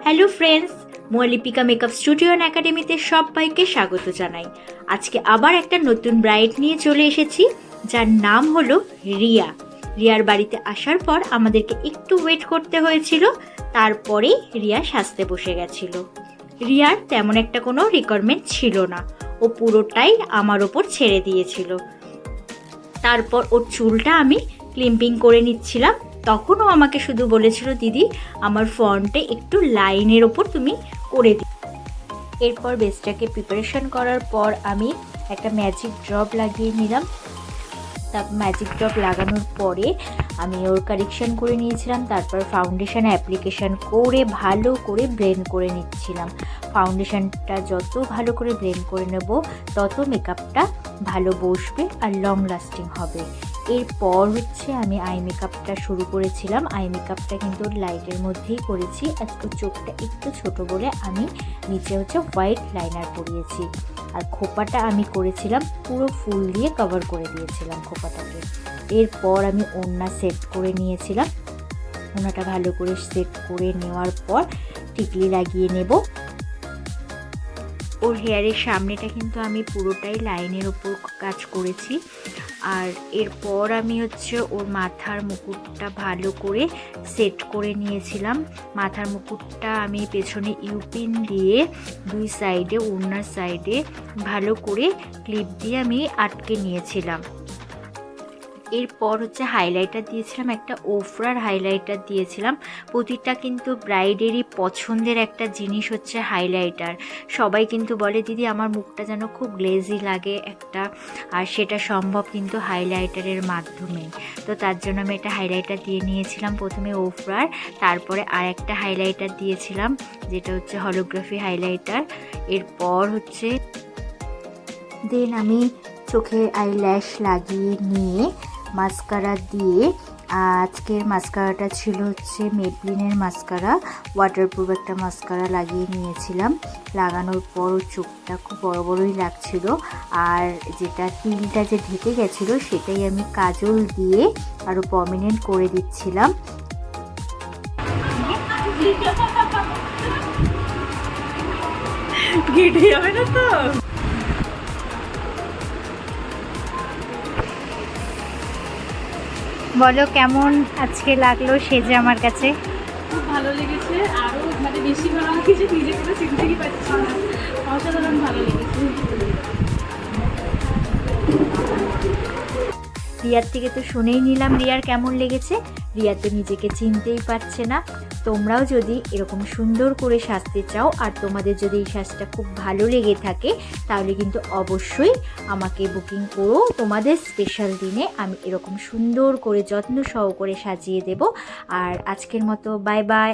Hello friends, Moulipika makeup studio and একাডেমিতে সবাইকে স্বাগত জানাই। আজকে আবার একটা নতুন ব্রাইড নিয়ে চলে এসেছি, যার নাম হলো রিয়া। রিয়ার বাড়িতে আসার পর আমাদেরকে একটু ওয়েট করতে হয়েছিল, তারপরেই রিয়া সাজতে বসে গেছিল। রিয়ার তেমন একটা কোনো রিকোয়ারমেন্ট ছিল না, ও পুরোটাই আমার ওপর ছেড়ে দিয়েছিল। তারপর ওর চুলটা আমি ক্লিম্পিং করে নিচ্ছিলাম, তখনও আমাকে শুধু বলেছিল, দিদি আমার ফ্রন্টে একটু লাইনের ওপর তুমি করে দিই। এরপর বেসটাকে প্রিপারেশন করার পর আমি একটা ম্যাজিক ড্রপ লাগিয়ে নিলাম। তা ম্যাজিক ড্রপ লাগানোর পরে আমি ওর কারেকশন করে নিয়েছিলাম। তারপর ফাউন্ডেশন অ্যাপ্লিকেশন করে ভালো করে ব্লেন্ড করে নিচ্ছিলাম। ফাউন্ডেশনটা যত ভালো করে ব্লেন্ড করে নেব, তত মেকআপটা ভালো বসবে আর লং লাস্টিং হবে। এরপর আমি আই মেকআপটা শুরু করেছিলাম। আই মেকআপটা কিন্তু লাইটের মধ্যেই করেছি। আজকে চোখটা একটু ছোট বলে আমি নিচে হোয়াইট লাইনার পরিয়েছি। আর খোপাটা আমি করেছিলাম পুরো ফুল দিয়ে কভার করে দিয়েছিলাম খোপাটাকে। এরপর আমি ওড়না সেট করে নিয়েছিলাম। ওড়নাটা ভালো করে সেট করে নেওয়ার পর টিকলি লাগিয়ে নেব। ওর হেয়ারের সামনেটা কিন্তু আমি পুরোটাই লাইনের ওপর কাজ করেছি। আর এরপর আমি ওর মাথার মুকুটটা ভালো করে সেট করে নিয়েছিলাম। মাথার মুকুটটা আমি পেছনে ইউপিন দিয়ে দুই সাইডে, ওড়নার সাইডে ভালো করে ক্লিপ দিয়ে আমি আটকে নিয়েছিলাম। এরপর হাইলাইটার দিয়েছিলাম, একটা ওফরার হাইলাইটার দিয়েছিলাম। প্রতিটা কিন্তু ব্রাইডেরই পছন্দের একটা জিনিস হাইলাইটার। সবাই কিন্তু বলে, দিদি আমার মুখটা যেন খুব গ্লেজি লাগে একটা, আর সেটা সম্ভব কিন্তু হাইলাইটারের মাধ্যমে। তো তার জন্য আমি একটা হাইলাইটার দিয়ে নিয়েছিলাম, প্রথমে ওফরার, তারপরে আর একটা হাইলাইটার দিয়েছিলাম যেটা হলোগ্রাফি হাইলাইটার। এরপর দেন আমি চোখে আইল্যাশ লাগিয়ে নিয়ে মাস্কারা দিয়ে, আজকের মাস্কারাটা ছিল মেবলিনের মাস্কারা, ওয়াটারপ্রুফ একটা মাস্কারা লাগিয়ে নিয়েছিলাম। লাগানোর পর চোখটা খুব বড় বড়ই লাগছিল। আর যেটা তিলটা ঢেকে গেছিলো সেটাই আমি কাজল দিয়ে আরও প্রমিনেন্ট করে দিচ্ছিলাম। কেটে যাবে না তো? বলো কেমন আজকে লাগলো সেজে? আমার কাছে খুব ভালো লেগেছে, আরও বেশি ভালো লেগেছে, নিজে কোনো চিন্তাই পাচ্ছি না, অসাধারণ ভালো লেগেছে। রিয়ার থেকে তো শুনেই নিলাম রিয়ার কেমন লেগেছে। রিয়া তো নিজেকে চিনতেই পারছে না। তোমরাও যদি এরকম সুন্দর করে সাজতে চাও আর তোমাদের যদি এই সাজটা খুব ভালো লেগে থাকে, তাহলে কিন্তু অবশ্যই আমাকে বুকিং করো। তোমাদের স্পেশাল দিনে আমি এরকম সুন্দর করে যত্ন সহকারে সাজিয়ে দেব। আর আজকের মতো বাই বাই।